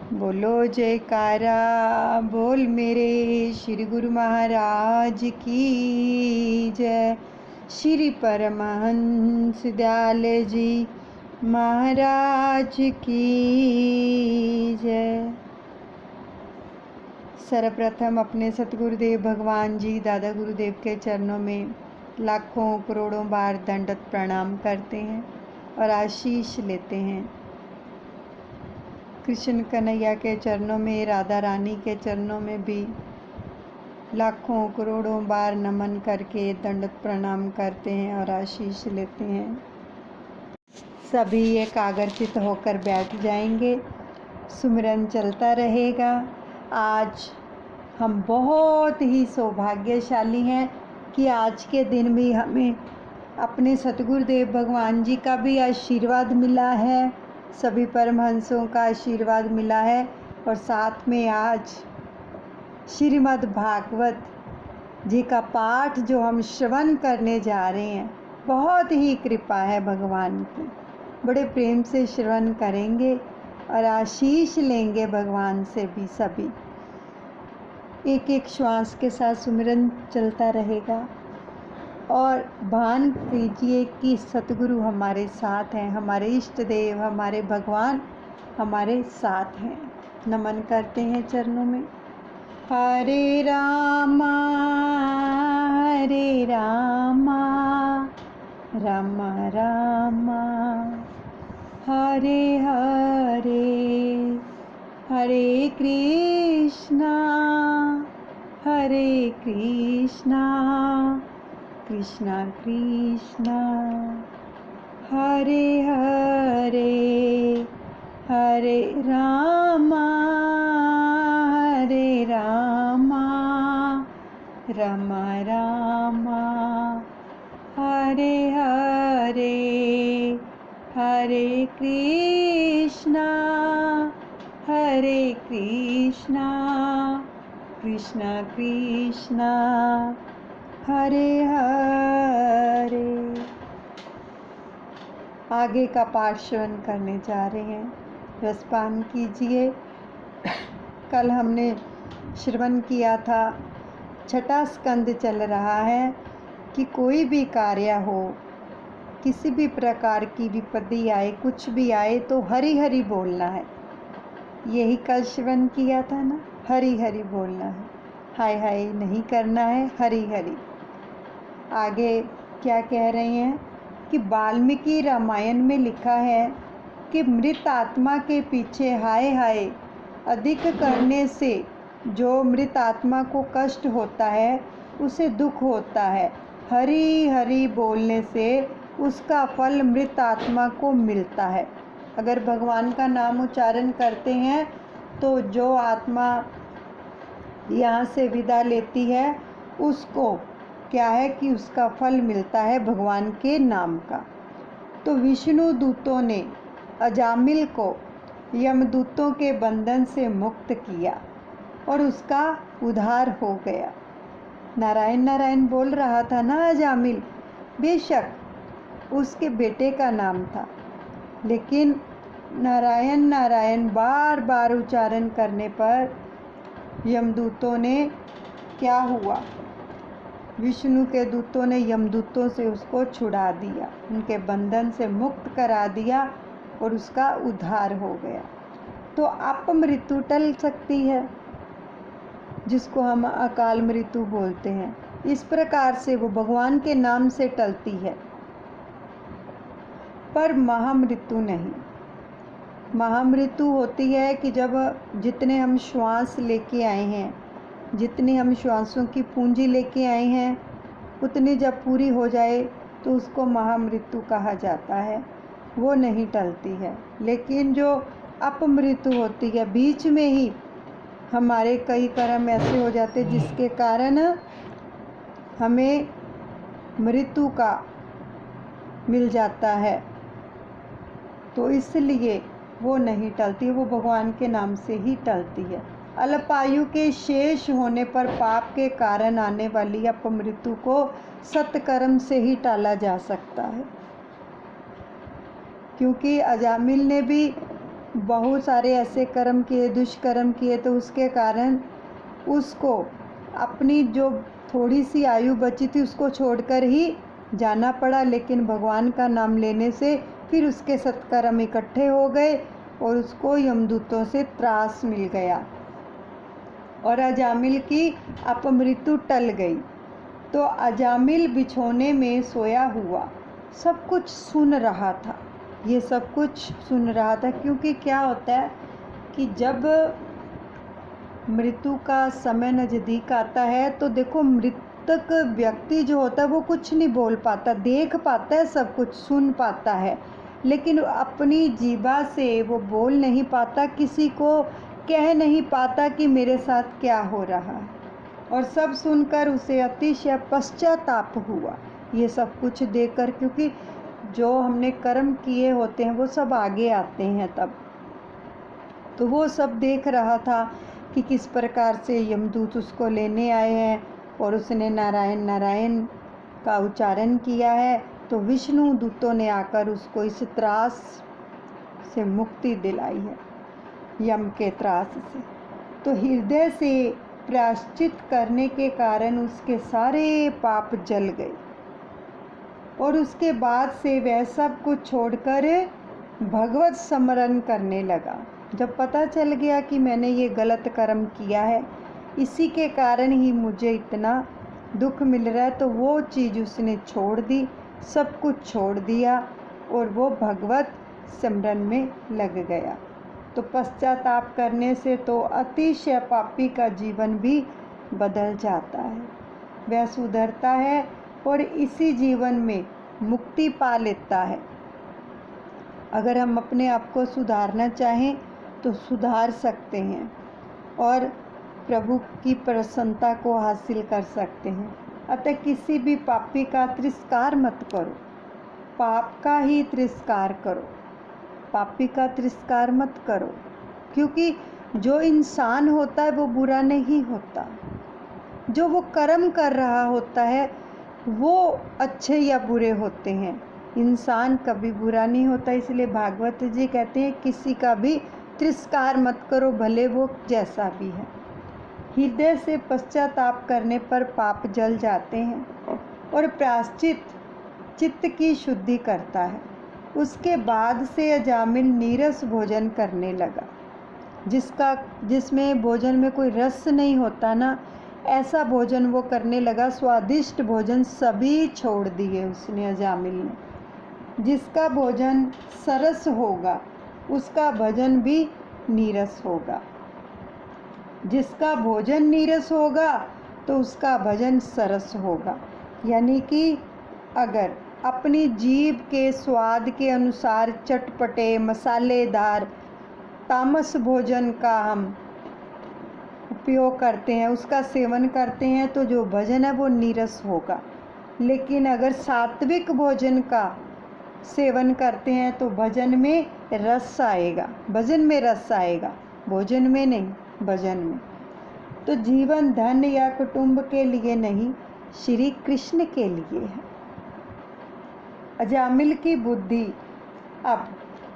बोलो जयकारा बोल मेरे श्री गुरु महाराज की जय। श्री परमहंस दयाल जी महाराज की जय। सर्वप्रथम अपने सतगुरुदेव भगवान जी दादा गुरुदेव के चरणों में लाखों करोड़ों बार दंडवत प्रणाम करते हैं और आशीष लेते हैं। कृष्ण कन्हैया के चरणों में, राधा रानी के चरणों में भी लाखों करोड़ों बार नमन करके दंडवत प्रणाम करते हैं और आशीष लेते हैं। सभी एकाग्रचित होकर बैठ जाएंगे, सुमिरन चलता रहेगा। आज हम बहुत ही सौभाग्यशाली हैं कि आज के दिन भी हमें अपने सतगुरुदेव भगवान जी का भी आशीर्वाद मिला है, सभी परमहंसों का आशीर्वाद मिला है और साथ में आज श्रीमद् भागवत जी का पाठ जो हम श्रवण करने जा रहे हैं, बहुत ही कृपा है भगवान की। बड़े प्रेम से श्रवण करेंगे और आशीष लेंगे भगवान से भी। सभी एक एक श्वास के साथ सुमिरन चलता रहेगा और भान कीजिए कि सतगुरु हमारे साथ हैं, हमारे इष्ट देव, हमारे भगवान हमारे साथ हैं। नमन करते हैं चरणों में। हरे रामा राम रामा हरे हरे, हरे कृष्णा कृष्णा कृष्णा हरे हरे, हरे रामा राम रामा हरे हरे, हरे कृष्णा कृष्णा कृष्णा हरे हरे। आगे का पाठ श्रवण करने जा रहे हैं, रसपान कीजिए। कल हमने श्रवण किया था, छठा स्कंद चल रहा है कि कोई भी कार्य हो, किसी भी प्रकार की विपत्ति आए, कुछ भी आए तो हरि हरि बोलना है। यही कल श्रवण किया था ना, हरि हरि बोलना है, हाय हाय नहीं करना है, हरि हरि। आगे क्या कह रहे हैं कि वाल्मीकि रामायण में लिखा है कि मृत आत्मा के पीछे हाय हाय अधिक करने से जो मृत आत्मा को कष्ट होता है, उसे दुख होता है। हरि हरि बोलने से उसका फल मृत आत्मा को मिलता है। अगर भगवान का नाम उच्चारण करते हैं तो जो आत्मा यहाँ से विदा लेती है, उसको क्या है कि उसका फल मिलता है भगवान के नाम का। तो विष्णु दूतों ने अजामिल को यमदूतों के बंधन से मुक्त किया और उसका उद्धार हो गया। नारायण नारायण बोल रहा था ना अजामिल, बेशक उसके बेटे का नाम था, लेकिन नारायण नारायण बार बार उच्चारण करने पर यमदूतों ने क्या हुआ, विष्णु के दूतों ने यमदूतों से उसको छुड़ा दिया, उनके बंधन से मुक्त करा दिया और उसका उद्धार हो गया। तो अपमृत्यु टल सकती है, जिसको हम अकाल मृत्यु बोलते हैं, इस प्रकार से वो भगवान के नाम से टलती है, पर महामृत्यु नहीं। महामृत्यु होती है कि जब जितने हम श्वास लेके आए हैं, जितनी हम श्वासों की पूंजी लेके आए हैं, उतनी जब पूरी हो जाए तो उसको महामृत्यु कहा जाता है, वो नहीं टलती है। लेकिन जो अपमृत्यु होती है, बीच में ही हमारे कई कर्म ऐसे हो जाते जिसके कारण हमें मृत्यु का मिल जाता है, तो इसलिए वो नहीं टलती, वो भगवान के नाम से ही टलती है। अल्पायु के शेष होने पर पाप के कारण आने वाली अपमृत्यु को सत्कर्म से ही टाला जा सकता है, क्योंकि अजामिल ने भी बहुत सारे ऐसे कर्म किए, दुष्कर्म किए, तो उसके कारण उसको अपनी जो थोड़ी सी आयु बची थी उसको छोड़कर ही जाना पड़ा। लेकिन भगवान का नाम लेने से फिर उसके सत्कर्म इकट्ठे हो गए और उसको यमदूतों से त्रास मिल गया और अजामिल की अपमृत्यु टल गई। तो अजामिल बिछौने में सोया हुआ सब कुछ सुन रहा था। ये सब कुछ सुन रहा था क्योंकि क्या होता है कि जब मृत्यु का समय नज़दीक आता है तो देखो, मृतक व्यक्ति जो होता है वो कुछ नहीं बोल पाता, देख पाता है, सब कुछ सुन पाता है, लेकिन अपनी जीभा से वो बोल नहीं पाता, किसी को कह नहीं पाता कि मेरे साथ क्या हो रहा है। और सब सुनकर उसे अतिशय पश्चाताप हुआ ये सब कुछ देखकर, क्योंकि जो हमने कर्म किए होते हैं वो सब आगे आते हैं तब। तो वो सब देख रहा था कि किस प्रकार से यमदूत उसको लेने आए हैं और उसने नारायण नारायण का उच्चारण किया है। तो विष्णु दूतों ने आकर उसको इस त्रास से मुक्ति दिलाई है, यम के त्रास से। तो हृदय से प्रायश्चित करने के कारण उसके सारे पाप जल गए और उसके बाद से वह सब कुछ छोड़कर भगवत स्मरण करने लगा। जब पता चल गया कि मैंने ये गलत कर्म किया है, इसी के कारण ही मुझे इतना दुख मिल रहा है, तो वो चीज़ उसने छोड़ दी, सब कुछ छोड़ दिया और वो भगवत स्मरण में लग गया। तो पश्चाताप करने से तो अतिशय पापी का जीवन भी बदल जाता है, वह सुधरता है और इसी जीवन में मुक्ति पा लेता है। अगर हम अपने आप को सुधारना चाहें तो सुधार सकते हैं और प्रभु की प्रसन्नता को हासिल कर सकते हैं। अतः किसी भी पापी का तिरस्कार मत करो, पाप का ही तिरस्कार करो, पापी का तिरस्कार मत करो, क्योंकि जो इंसान होता है वो बुरा नहीं होता, जो वो कर्म कर रहा होता है वो अच्छे या बुरे होते हैं। इंसान कभी बुरा नहीं होता, इसलिए भागवत जी कहते हैं किसी का भी तिरस्कार मत करो, भले वो जैसा भी है। हृदय से पश्चाताप करने पर पाप जल जाते हैं और प्रायश्चित चित्त की शुद्धि करता है। उसके बाद से अजामिल नीरस भोजन करने लगा, जिसमें भोजन में कोई रस नहीं होता ना, ऐसा भोजन वो करने लगा। स्वादिष्ट भोजन सभी छोड़ दिए उसने, अजामिल ने। जिसका भोजन सरस होगा उसका भजन भी नीरस होगा, जिसका भोजन नीरस होगा तो उसका भजन सरस होगा। यानी कि अगर अपनी जीभ के स्वाद के अनुसार चटपटे मसालेदार तामस भोजन का हम उपयोग करते हैं, उसका सेवन करते हैं, तो जो भजन है वो नीरस होगा। लेकिन अगर सात्विक भोजन का सेवन करते हैं तो भजन में रस आएगा, भजन में रस आएगा, भोजन में नहीं, भजन में। तो जीवन धन या कुटुंब के लिए नहीं, श्री कृष्ण के लिए है। अजामिल की बुद्धि अब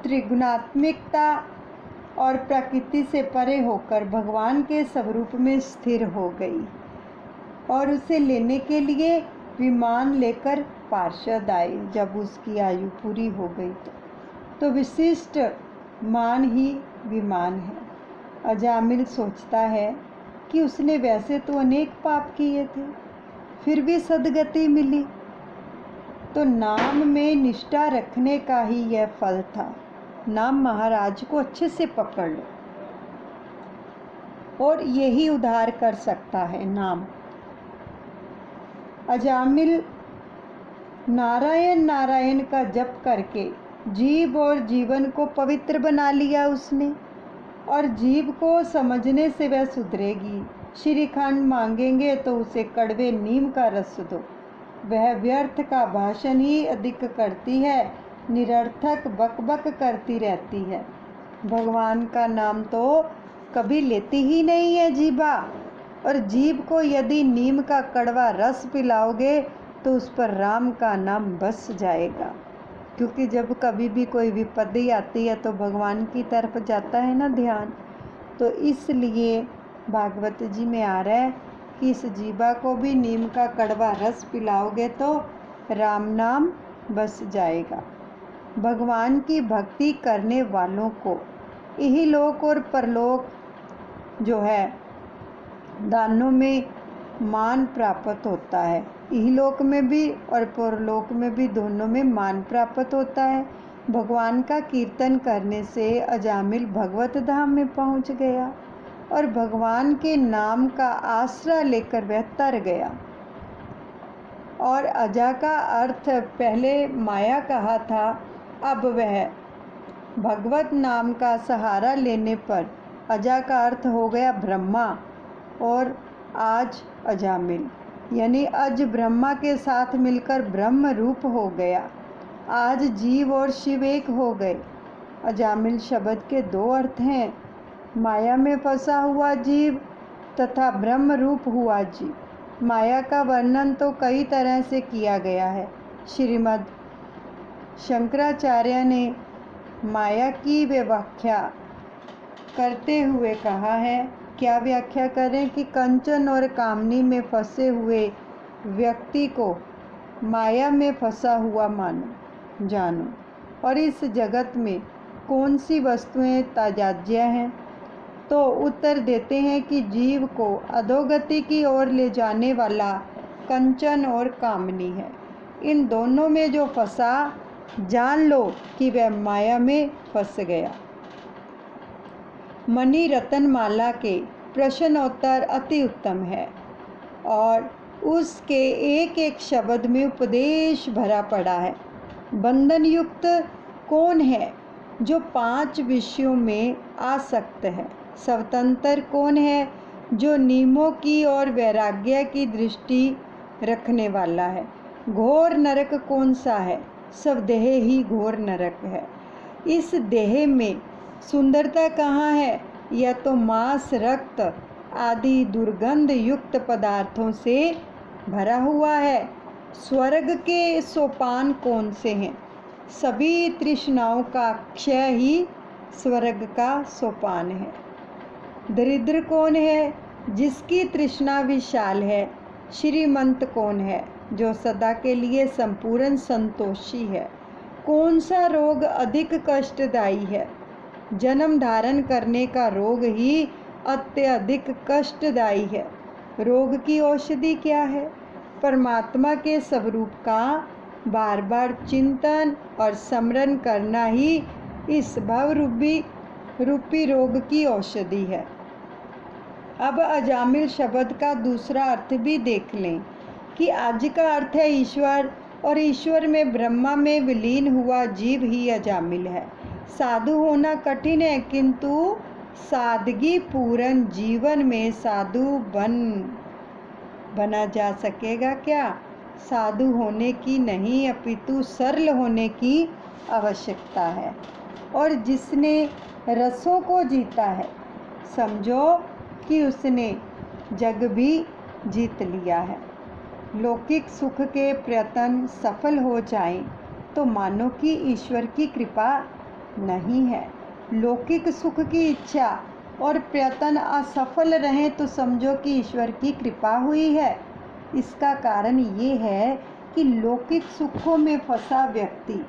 त्रिगुणात्मिकता और प्रकृति से परे होकर भगवान के स्वरूप में स्थिर हो गई और उसे लेने के लिए विमान लेकर पार्षद आए। जब उसकी आयु पूरी हो गई तो विशिष्ट मान ही विमान है। अजामिल सोचता है कि उसने वैसे तो अनेक पाप किए थे, फिर भी सद्गति मिली, तो नाम में निष्ठा रखने का ही यह फल था। नाम महाराज को अच्छे से पकड़ लो और यही उद्धार कर सकता है नाम। अजामिल नारायण नारायण का जप करके जीव और जीवन को पवित्र बना लिया उसने, और जीव को समझने से वह सुधरेगी। श्रीखंड मांगेंगे तो उसे कड़वे नीम का रस दो, वह व्यर्थ का भाषण ही अधिक करती है, निरर्थक बकबक करती रहती है। भगवान का नाम तो कभी लेती ही नहीं है जीभा, और जीभ को यदि नीम का कड़वा रस पिलाओगे तो उस पर राम का नाम बस जाएगा। क्योंकि जब कभी भी कोई विपत्ति आती है तो भगवान की तरफ जाता है ना ध्यान। तो इसलिए भागवत जी में आ रहा है कि इस जीवा को भी नीम का कड़वा रस पिलाओगे तो राम नाम बस जाएगा। भगवान की भक्ति करने वालों को यही लोक और परलोक जो है दानों में मान प्राप्त होता है। इहलोक में भी और परलोक में भी, दोनों में मान प्राप्त होता है। भगवान का कीर्तन करने से अजामिल भगवत धाम में पहुंच गया और भगवान के नाम का आश्रय लेकर वह तर गया। और अजा का अर्थ पहले माया कहा था, अब वह भगवत नाम का सहारा लेने पर अजा का अर्थ हो गया ब्रह्मा और आज अजामिल, यानी अज ब्रह्मा के साथ मिलकर ब्रह्म रूप हो गया। आज जीव और शिव एक हो गए। अजामिल शब्द के दो अर्थ हैं, माया में फंसा हुआ जीव तथा ब्रह्म रूप हुआ जीव। माया का वर्णन तो कई तरह से किया गया है। श्रीमद् शंकराचार्य ने माया की व्याख्या करते हुए कहा है, क्या व्याख्या करें कि कंचन और कामनी में फंसे हुए व्यक्ति को माया में फंसा हुआ जानो और इस जगत में कौन सी वस्तुएं ताजाज्य हैं। तो उत्तर देते हैं कि जीव को अधोगति की ओर ले जाने वाला कंचन और कामनी है। इन दोनों में जो फंसा, जान लो कि वह माया में फंस गया। मणि रत्नमाला के प्रश्नोत्तर अति उत्तम है और उसके एक एक शब्द में उपदेश भरा पड़ा है। बंधन युक्त कौन है जो 5 विषयों में आसक्त है। स्वतंत्र कौन है जो नियमों की और वैराग्य की दृष्टि रखने वाला है। घोर नरक कौन सा है, सब देह ही घोर नरक है। इस देह में सुंदरता कहाँ है, यह तो मांस रक्त आदि दुर्गंध युक्त पदार्थों से भरा हुआ है। स्वर्ग के सोपान कौन से हैं, सभी तृष्णाओं का क्षय ही स्वर्ग का सोपान है। दरिद्र कौन है जिसकी तृष्णा विशाल है। श्रीमंत कौन है जो सदा के लिए संपूर्ण संतोषी है। कौन सा रोग अधिक कष्टदायी है, जन्म धारण करने का रोग ही अत्यधिक कष्टदायी है। रोग की औषधि क्या है, परमात्मा के स्वरूप का बार बार चिंतन और स्मरण करना ही इस भव रूपी रोग की औषधि है। अब अजामिल शब्द का दूसरा अर्थ भी देख लें कि आज का अर्थ है ईश्वर और ईश्वर में ब्रह्मा में विलीन हुआ जीव ही अजामिल है। साधु होना कठिन है, किंतु सादगी पूर्ण जीवन में साधु बना जा सकेगा क्या। साधु होने की नहीं अपितु सरल होने की आवश्यकता है। और जिसने रसों को जीता है, समझो कि उसने जग भी जीत लिया है। लौकिक सुख के प्रयत्न सफल हो जाएं तो मानो कि ईश्वर की कृपा नहीं है। लौकिक सुख की इच्छा और प्रयत्न असफल रहें तो समझो कि ईश्वर की कृपा हुई है। इसका कारण ये है कि लौकिक सुखों में फंसा व्यक्ति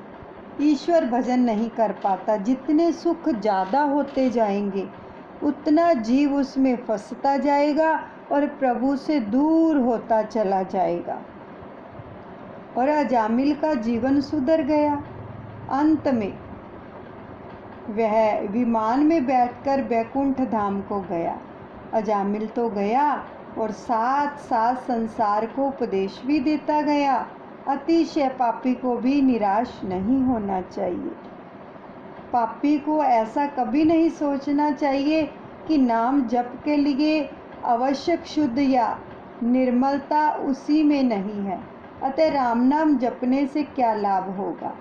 ईश्वर भजन नहीं कर पाता। जितने सुख ज़्यादा होते जाएंगे उतना जीव उसमें फंसता जाएगा और प्रभु से दूर होता चला जाएगा और अजामिल का जीवन सुधर गया। अंत में वह विमान में बैठकर बैकुंठ धाम को गया। अजामिल तो गया और साथ साथ संसार को उपदेश भी देता गया। अतिशय पापी को भी निराश नहीं होना चाहिए। पापी को ऐसा कभी नहीं सोचना चाहिए कि नाम जप के लिए आवश्यक शुद्ध या निर्मलता उसी में नहीं है, अतः राम नाम जपने से क्या लाभ होगा।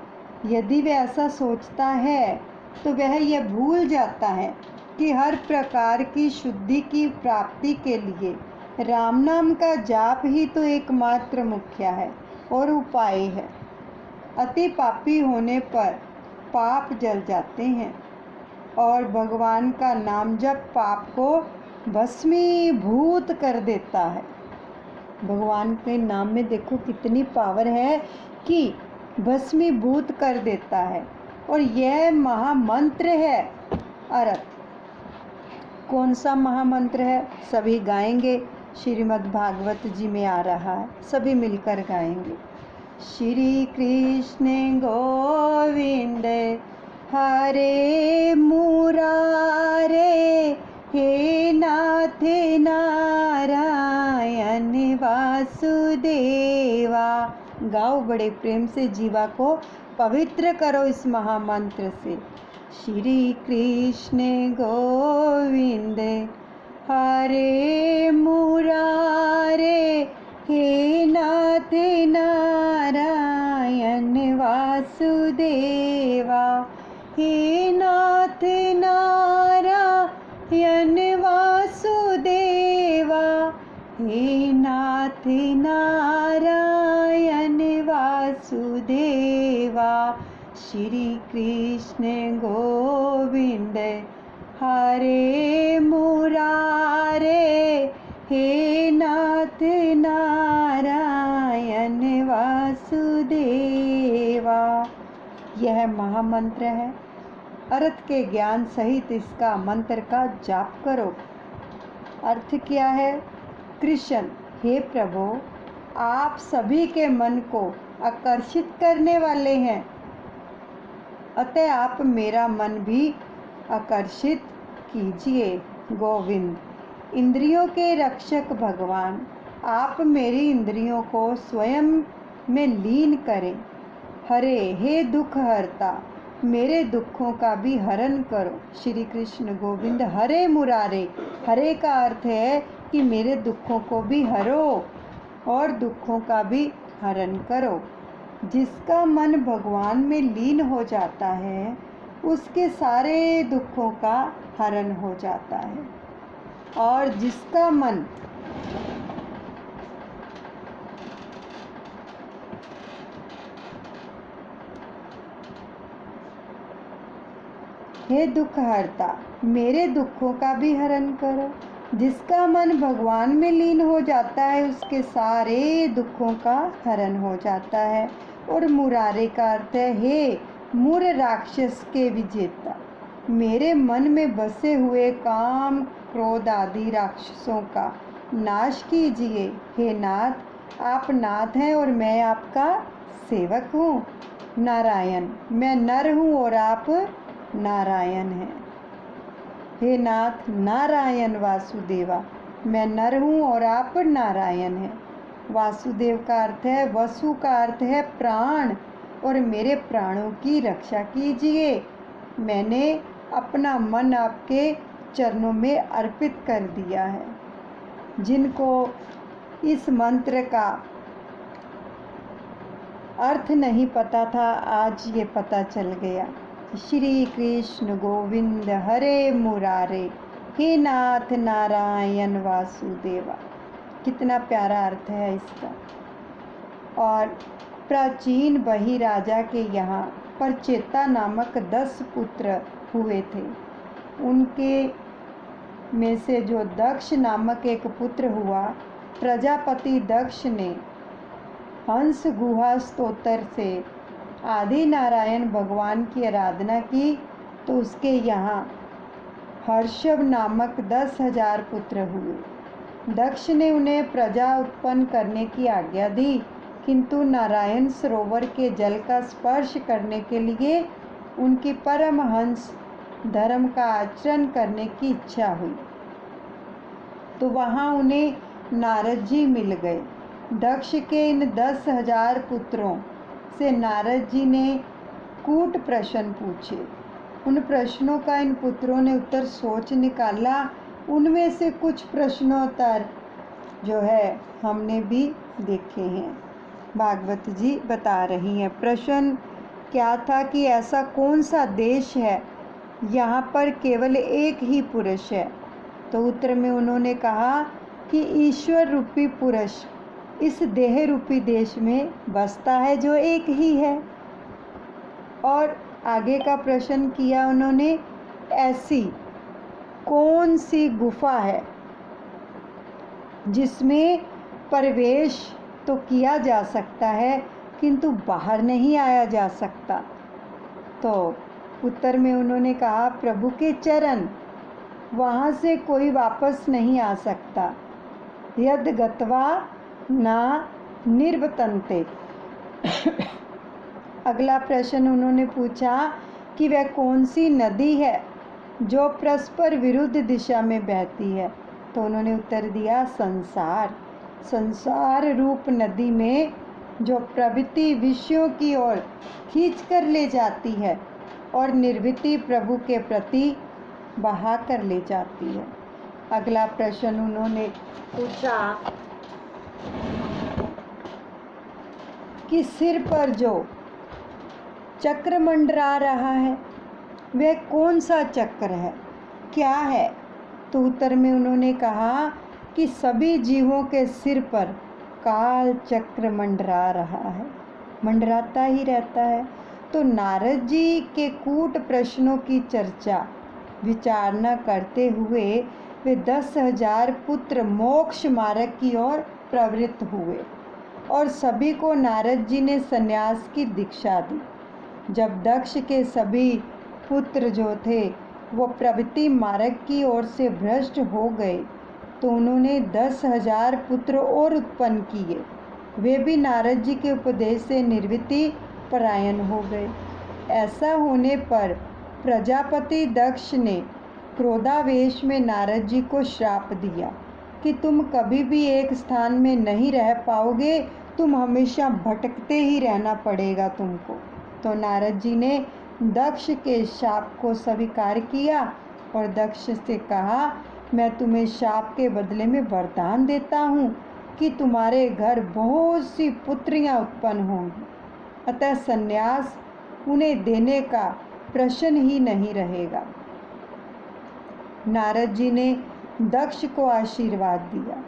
यदि वह ऐसा सोचता है तो वह यह भूल जाता है कि हर प्रकार की शुद्धि की प्राप्ति के लिए राम नाम का जाप ही तो एकमात्र मुख्य है और उपाय है। अति पापी होने पर पाप जल जाते हैं और भगवान का नाम जप पाप को भस्मीभूत कर देता है। भगवान के नाम में देखो कितनी पावर है कि भस्मीभूत कर देता है। और यह महामंत्र है अर्थ। कौन सा महामंत्र है? सभी गाएंगे। श्रीमद् भागवत जी में आ रहा है, सभी मिलकर गाएंगे। श्री कृष्ण गोविंद हरे मुरारे, हे नाथ नारायण वासुदेवा। गाओ बड़े प्रेम से, जीवा को पवित्र करो इस महामंत्र से। श्री कृष्ण गोविंद हरे मुरारे, हे नाथ नारायण वासुदेवा। हे नाथ नारायण वासुदेवा, हे नाथ नारायण वासुदेवा। श्री कृष्ण गोविंद हरे मुरारे, हे नाथ नारायण वासुदेवा। यह महामंत्र है। अर्थ के ज्ञान सहित इसका मंत्र का जाप करो। अर्थ क्या है? कृष्ण, हे प्रभु, आप सभी के मन को आकर्षित करने वाले हैं, अतः आप मेरा मन भी आकर्षित कीजिए। गोविंद, इंद्रियों के रक्षक भगवान, आप मेरी इंद्रियों को स्वयं में लीन करें। हरे, हे दुख हरता, मेरे दुखों का भी हरण करो। श्री कृष्ण गोविंद हरे मुरारे, हरे का अर्थ है कि मेरे दुखों को भी हरो और दुखों का भी हरण करो। जिसका मन भगवान में लीन हो जाता है उसके सारे दुखों का हरण हो जाता है। और जिसका मन हे दुख हरता, मेरे दुखों का भी हरण करो। जिसका मन भगवान में लीन हो जाता है उसके सारे दुखों का हरण हो जाता है। और मुरारे का अर्थ है हे मूर राक्षस के विजेता, मेरे मन में बसे हुए काम क्रोध आदि राक्षसों का नाश कीजिए। हे नाथ, आप नाथ हैं और मैं आपका सेवक हूँ। नारायण, मैं नर हूँ और आप नारायण हैं। हे नाथ नारायण वासुदेवा, मैं नर हूँ और आप नारायण हैं। वासुदेव का अर्थ है, वसु का अर्थ है प्राण, और मेरे प्राणों की रक्षा कीजिए। मैंने अपना मन आपके चरणों में अर्पित कर दिया है। जिनको इस मंत्र का अर्थ नहीं पता था, आज ये पता चल गया। श्री कृष्ण गोविंद हरे मुरारे, हे नाथ नारायण वासुदेवा। कितना प्यारा अर्थ है इसका। और प्राचीन बही राजा के यहाँ परचेता नामक 10 पुत्र हुए थे। उनके में से जो दक्ष नामक एक पुत्र हुआ, प्रजापति दक्ष ने हंस गुहा स्तोत्र से आदि नारायण भगवान की आराधना की तो उसके यहाँ हर्षव नामक 10,000 पुत्र हुए। दक्ष ने उन्हें प्रजा उत्पन्न करने की आज्ञा दी, किंतु नारायण सरोवर के जल का स्पर्श करने के लिए उनकी परमहंस धर्म का आचरण करने की इच्छा हुई, तो वहाँ उन्हें नारद जी मिल गए। दक्ष के इन 10,000 पुत्रों से नारद जी ने कूट प्रश्न पूछे। उन प्रश्नों का इन पुत्रों ने उत्तर सोच निकाला। उनमें से कुछ प्रश्नोत्तर जो है हमने भी देखे हैं। भागवत जी बता रही हैं। प्रश्न क्या था कि ऐसा कौन सा देश है यहाँ पर केवल एक ही पुरुष है? तो उत्तर में उन्होंने कहा कि ईश्वर रूपी पुरुष इस देह रूपी देश में बसता है जो एक ही है। और आगे का प्रश्न किया उन्होंने, ऐसी कौन सी गुफा है जिसमें प्रवेश तो किया जा सकता है किंतु बाहर नहीं आया जा सकता। तो उत्तर में उन्होंने कहा, प्रभु के चरण, वहाँ से कोई वापस नहीं आ सकता। यद गत्वा ना निर्वतन्ते। अगला प्रश्न उन्होंने पूछा कि वह कौन सी नदी है जो परस्पर विरुद्ध दिशा में बहती है। तो उन्होंने उत्तर दिया, संसार। संसार रूप नदी में जो प्रवृत्ति विषयों की ओर खींच कर ले जाती है और निर्वृत्ति प्रभु के प्रति बहा कर ले जाती है। अगला प्रश्न उन्होंने पूछा कि सिर पर जो चक्र मंडरा रहा है वह कौन सा चक्र है, क्या है। तो उत्तर में उन्होंने कहा कि सभी जीवों के सिर पर काल चक्र मंडरा रहा है, मंडराता ही रहता है। तो नारद जी के कूट प्रश्नों की चर्चा विचारना करते हुए वे 10,000 पुत्र मोक्ष मार्ग की ओर प्रवृत्त हुए और सभी को नारद जी ने संन्यास की दीक्षा दी। जब दक्ष के सभी पुत्र जो थे वो प्रवृत्ति मार्ग की ओर से भ्रष्ट हो गए तो उन्होंने 10,000 पुत्र और उत्पन्न किए। वे भी नारद जी के उपदेश से निर्वृत्ति परायण हो गए। ऐसा होने पर प्रजापति दक्ष ने क्रोधावेश में नारद जी को श्राप दिया कि तुम कभी भी एक स्थान में नहीं रह पाओगे, तुम हमेशा भटकते ही रहना पड़ेगा तुमको। तो नारद जी ने दक्ष के शाप को स्वीकार किया और दक्ष से कहा, मैं तुम्हें शाप के बदले में वरदान देता हूँ कि तुम्हारे घर बहुत सी पुत्रियाँ उत्पन्न होंगी, अतः संन्यास उन्हें देने का प्रश्न ही नहीं रहेगा। नारद जी ने दक्ष को आशीर्वाद दिया।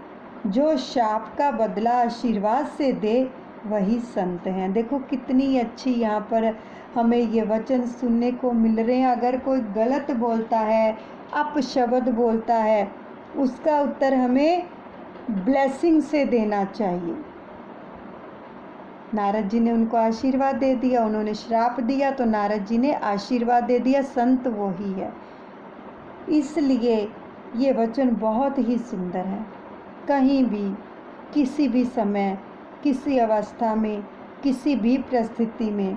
जो शाप का बदला आशीर्वाद से दे वही संत हैं। देखो कितनी अच्छी यहाँ पर हमें ये वचन सुनने को मिल रहे हैं। अगर कोई गलत बोलता है, अपशब्द बोलता है, उसका उत्तर हमें ब्लेसिंग से देना चाहिए। नारद जी ने उनको आशीर्वाद दे दिया, उन्होंने श्राप दिया तो नारद जी ने आशीर्वाद दे दिया। संत वो ही है। इसलिए ये वचन बहुत ही सुंदर है। कहीं भी, किसी भी समय, किसी अवस्था में, किसी भी परिस्थिति में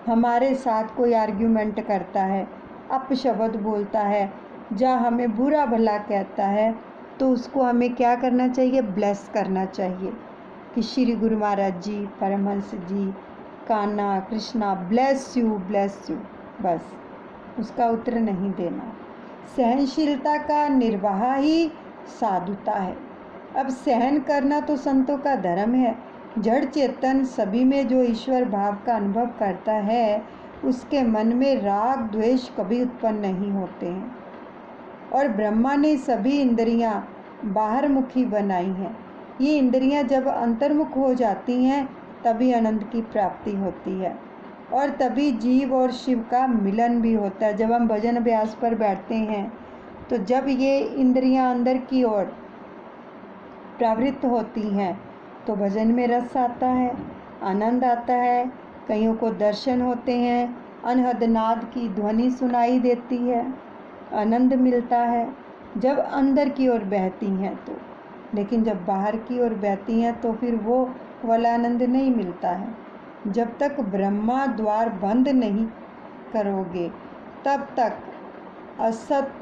हमारे साथ कोई आर्ग्यूमेंट करता है, अपशब्द बोलता है, या हमें बुरा भला कहता है, तो उसको हमें क्या करना चाहिए? ब्लेस करना चाहिए कि श्री गुरु महाराज जी, परमहंस जी, कान्हा, कृष्णा ब्लेस यू, बस उसका उत्तर नहीं देना। सहनशीलता का निर्वाह ही साधुता है। अब सहन करना तो संतों का धर्म है। जड़ चेतन सभी में जो ईश्वर भाव का अनुभव करता है उसके मन में राग द्वेष कभी उत्पन्न नहीं होते हैं। और ब्रह्मा ने सभी इंद्रियां बाहरमुखी बनाई हैं। ये इंद्रियां जब अंतर्मुख हो जाती हैं तभी आनंद की प्राप्ति होती है और तभी जीव और शिव का मिलन भी होता है। जब हम भजन अभ्यास पर बैठते हैं तो जब ये इंद्रियां अंदर की ओर प्रवृत्त होती हैं तो भजन में रस आता है, आनंद आता है, कईयों को दर्शन होते हैं, अनहद नाद की ध्वनि सुनाई देती है, आनंद मिलता है जब अंदर की ओर बहती हैं तो। लेकिन जब बाहर की ओर बहती हैं तो फिर वो वाला आनंद नहीं मिलता है। जब तक ब्रह्मा द्वार बंद नहीं करोगे तब तक असत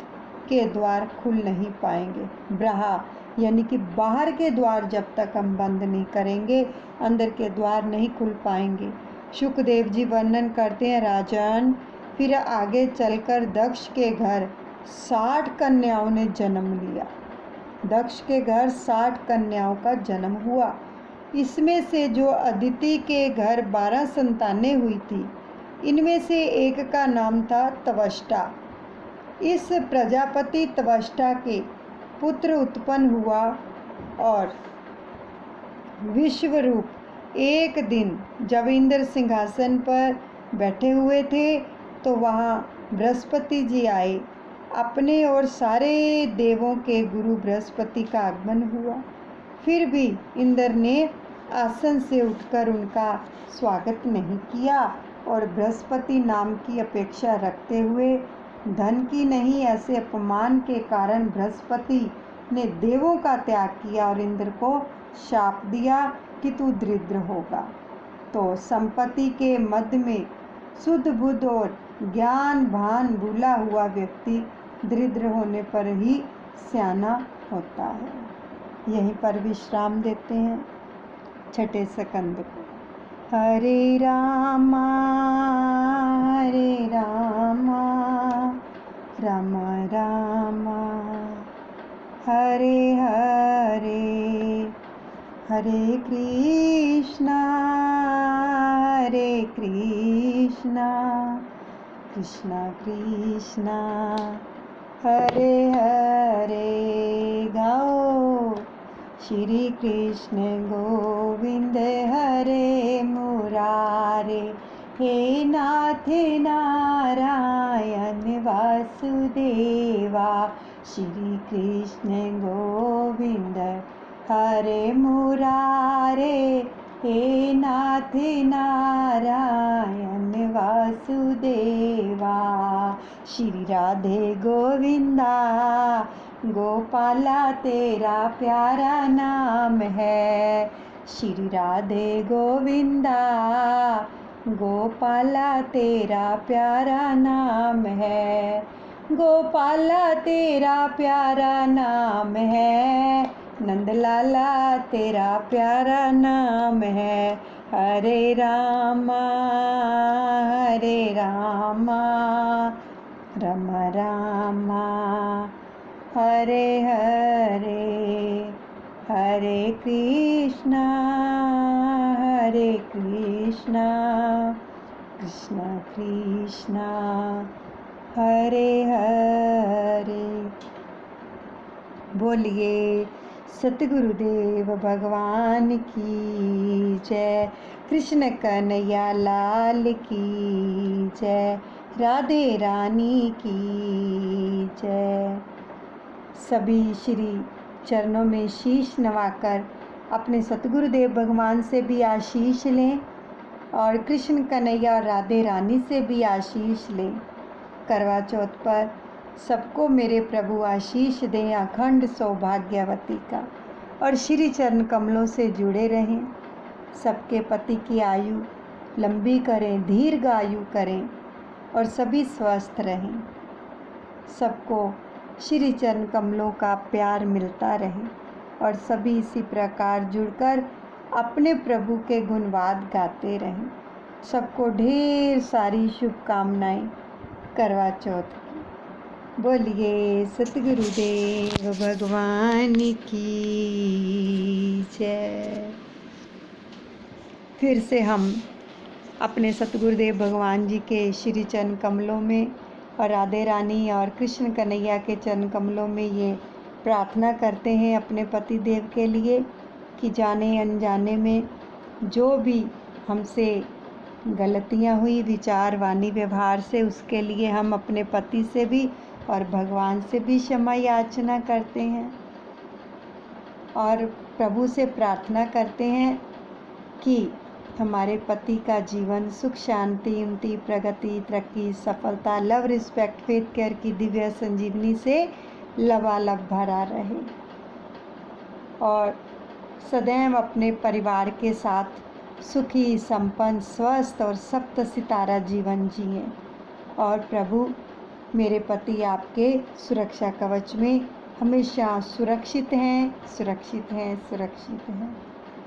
के द्वार खुल नहीं पाएंगे। ब्रहा यानी कि बाहर के द्वार जब तक हम बंद नहीं करेंगे अंदर के द्वार नहीं खुल पाएंगे। शुकदेव जी वर्णन करते हैं, राजन फिर आगे चलकर दक्ष के घर 60 कन्याओं ने जन्म लिया। दक्ष के घर 60 कन्याओं का जन्म हुआ। इसमें से जो अदिति के घर 12 संतानें हुई थी, इनमें से एक का नाम था त्वष्टा। इस प्रजापति त्वष्टा के पुत्र उत्पन्न हुआ और विश्वरूप एक दिन जब इंद्र सिंहासन पर बैठे हुए थे तो वहाँ बृहस्पति जी आए। अपने और सारे देवों के गुरु बृहस्पति का आगमन हुआ। फिर भी इंद्र ने आसन से उठकर उनका स्वागत नहीं किया और बृहस्पति नाम की अपेक्षा रखते हुए धन की नहीं, ऐसे अपमान के कारण बृहस्पति ने देवों का त्याग किया और इंद्र को शाप दिया कि तू दरिद्र होगा। तो संपत्ति के मध्य में शुद्ध बुद्ध और ज्ञान भान भूला हुआ व्यक्ति दरिद्र होने पर ही सियाना होता है। यहीं पर विश्राम देते हैं छठे स्कंद को। हरे रामा राम रामा हरे हरे, हरे कृष्णा कृष्णा कृष्णा हरे हरे। गाओ श्री कृष्ण गोविंद हरे मुरारे, हे नाथ नारायण वासुदेवा। श्री कृष्ण गोविंद हरे मुरारे, हे नाथ नारायण वासुदेवा। श्री राधे गोविंदा गोपाला तेरा प्यारा नाम है। श्री राधे गोविंदा गोपाला तेरा प्यारा नाम है। गोपाला तेरा प्यारा नाम है, नंदलाला तेरा प्यारा नाम है। हरे रामा राम रामा हरे हरे, हरे कृष्णा कृष्णा कृष्णा हरे हरे। बोलिए सतगुरुदेव भगवान की जय। कृष्ण कन्हैया लाल की जय। राधे रानी की जय। सभी श्री चरणों में शीश नवाकर अपने सतगुरुदेव भगवान से भी आशीष लें और कृष्ण कन्हैया और राधे रानी से भी आशीष लें। करवा चौथ पर सबको मेरे प्रभु आशीष दें अखंड सौभाग्यवती का, और श्री चरण कमलों से जुड़े रहें। सबके पति की आयु लंबी करें, दीर्घायु करें और सभी स्वस्थ रहें। सबको श्री चरण कमलों का प्यार मिलता रहे और सभी इसी प्रकार जुड़कर अपने प्रभु के गुणवाद गाते रहें। सबको ढेर सारी शुभकामनाएं करवा चौथ की। बोलिए सतगुरुदेव भगवान की जय। फिर से हम अपने सतगुरुदेव भगवान जी के श्री चरण कमलों में और राधे रानी और कृष्ण कन्हैया के चरण कमलों में ये प्रार्थना करते हैं अपने पति देव के लिए कि जाने अनजाने में जो भी हमसे गलतियां हुई विचार वाणी व्यवहार से, उसके लिए हम अपने पति से भी और भगवान से भी क्षमा याचना करते हैं और प्रभु से प्रार्थना करते हैं कि हमारे पति का जीवन सुख शांति उन्नति प्रगति तरक्की सफलता लव रिस्पेक्ट फेथ केयर की दिव्य संजीवनी से लबालब भरा रहे और सदैव अपने परिवार के साथ सुखी संपन्न स्वस्थ और सप्त सितारा जीवन जिए। और प्रभु मेरे पति आपके सुरक्षा कवच में हमेशा सुरक्षित हैं।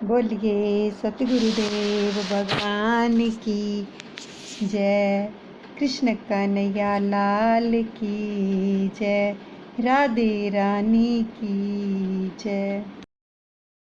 बोलिए सतगुरुदेव भगवान की जय। कृष्ण कन्हैया लाल की जय। राधे रानी की जय।